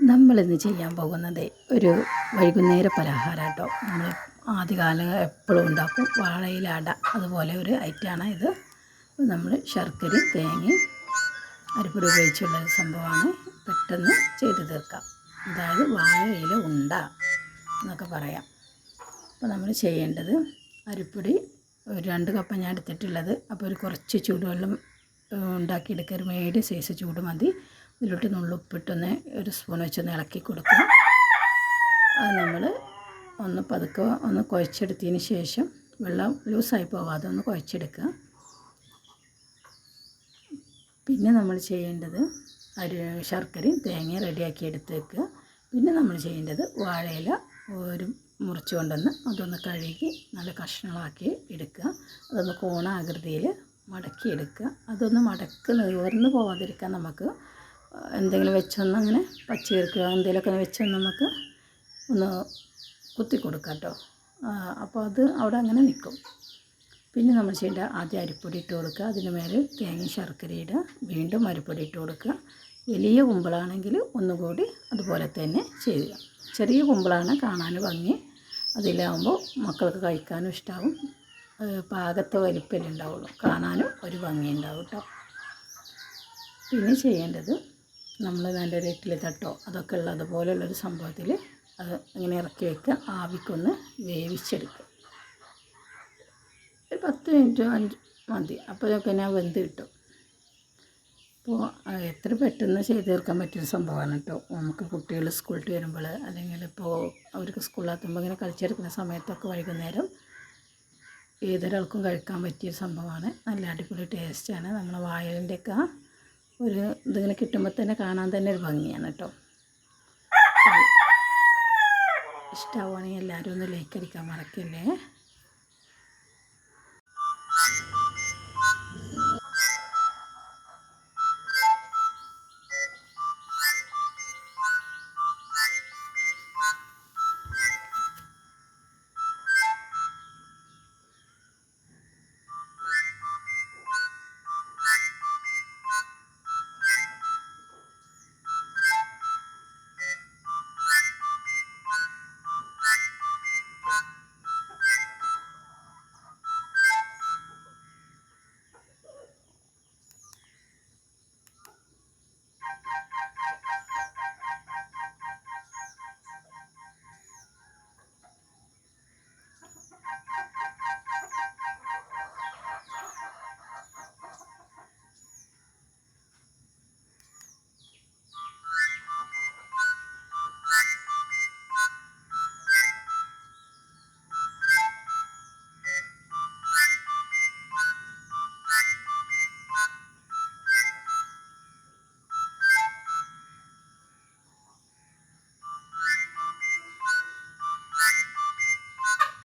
നമ്മളിന്ന് ചെയ്യാൻ പോകുന്നത് ഒരു വൈകുന്നേര പലഹാരം കേട്ടോ. നമ്മൾ ആദ്യകാലം എപ്പോഴും ഉണ്ടാക്കും വാഴയില അട, അതുപോലെ ഒരു ഐറ്റമാണ് ഇത്. നമ്മൾ ശർക്കരയും തേങ്ങയും അരിപ്പൊടി ഉപയോഗിച്ചുള്ള ഒരു സംഭവമാണ്. പെട്ടെന്ന് ചെയ്ത് തീർക്കാം. അതായത് വാഴയില ഉണ്ട എന്നൊക്കെ പറയാം. അപ്പോൾ നമ്മൾ ചെയ്യേണ്ടത് അരിപ്പൊടി ഒരു 2 കപ്പ് ഞാൻ എടുത്തിട്ടുള്ളത്. അപ്പോൾ ഒരു കുറച്ച് ചൂടുവെള്ളം ഉണ്ടാക്കിയെടുക്കുക. ഒരു മീഡിയം സൈസ് ചൂട് മതി. ഇതിലോട്ട് നുള്ളുപ്പിട്ടൊന്ന് ഒരു സ്പൂൺ വെച്ചൊന്ന് ഇളക്കി കൊടുക്കുക. അത് നമ്മൾ ഒന്ന് പതുക്കെ ഒന്ന് കുഴച്ചെടുത്തതിന് ശേഷം വെള്ളം ലൂസായി പോവാതെ ഒന്ന് കുഴച്ചെടുക്കുക. പിന്നെ നമ്മൾ ചെയ്യേണ്ടത് ശർക്കരയും തേങ്ങയും റെഡിയാക്കി എടുത്ത് വെക്കുക. പിന്നെ നമ്മൾ ചെയ്യേണ്ടത് വാഴയില ഒരു മുറിച്ച് കൊണ്ടുവന്ന് അതൊന്ന് കഴുകി നല്ല കഷ്ണങ്ങളാക്കി എടുക്കുക. അതൊന്ന് കോണാകൃതിയിൽ മടക്കിയെടുക്കുക. അതൊന്ന് നിവർന്ന് പോവാതിരിക്കാൻ നമുക്ക് എന്തെങ്കിലും വെച്ചൊന്ന് അങ്ങനെ പച്ചയിറക്കുക എന്തെങ്കിലുമൊക്കെ വെച്ചൊന്ന് നമുക്ക് ഒന്ന് കുത്തി കൊടുക്കാം കേട്ടോ. അപ്പോൾ അത് അവിടെ അങ്ങനെ നിൽക്കും. പിന്നെ നമ്മൾ ചെയ്യേണ്ട ആദ്യം അരിപ്പൊടി ഇട്ട് കൊടുക്കുക. അതിന് മേലെ തേങ്ങയും ശർക്കര ഇടുക. വീണ്ടും അരിപ്പൊടി ഇട്ട് കൊടുക്കുക. വലിയ കുമ്പിളാണെങ്കിൽ ഒന്നുകൂടി അതുപോലെ തന്നെ ചെയ്യുക. ചെറിയ കുമ്പിളാണ് കാണാൻ ഭംഗി. അതിലാവുമ്പോൾ മക്കൾക്ക് കഴിക്കാനും ഇഷ്ടമാവും. പാകത്തെ വലിപ്പമല്ലേ ഉണ്ടാവുള്ളൂ, കാണാനും ഒരു ഭംഗി ഉണ്ടാവും കേട്ടോ. പിന്നെ ചെയ്യേണ്ടത് നമ്മൾ നല്ലൊരു ഇഡ്ഡലി തട്ടോ അതൊക്കെ ഉള്ള അതുപോലെയുള്ളൊരു സംഭവത്തിൽ അത് ഇങ്ങനെ ഇറക്കി വെക്കുക. ആവിക്കൊന്ന് വേവിച്ചെടുക്കുക. ഒരു 10 മിനിറ്റ് 5 മതി. അപ്പോഴൊക്കെ ഞാൻ വെന്ത് കിട്ടും. അപ്പോൾ എത്ര പെട്ടെന്ന് ചെയ്ത് തീർക്കാൻ പറ്റിയ സംഭവമാണ് കേട്ടോ. നമുക്ക് കുട്ടികൾ സ്കൂളിൽ വരുമ്പോൾ അല്ലെങ്കിൽ ഇപ്പോൾ അവർക്ക് സ്കൂളിലെത്തുമ്പോൾ ഇങ്ങനെ കളിച്ചെടുക്കുന്ന സമയത്തൊക്കെ വൈകുന്നേരം ഏതൊരാൾക്കും കഴിക്കാൻ പറ്റിയ സംഭവമാണ്. നല്ല അടിപൊളി ടേസ്റ്റാണ്. നമ്മളെ വാഴേൻ്റെയൊക്കെ ഒരു ഇതിങ്ങനെ കിട്ടുമ്പോൾ തന്നെ കാണാൻ തന്നെ ഒരു ഭംഗിയാണ് കേട്ടോ. ഇഷ്ടമാവുകയാണെങ്കിൽ എല്ലാവരും ഒന്ന് ലൈക്ക് അടിക്കാൻ മറക്കല്ലേ.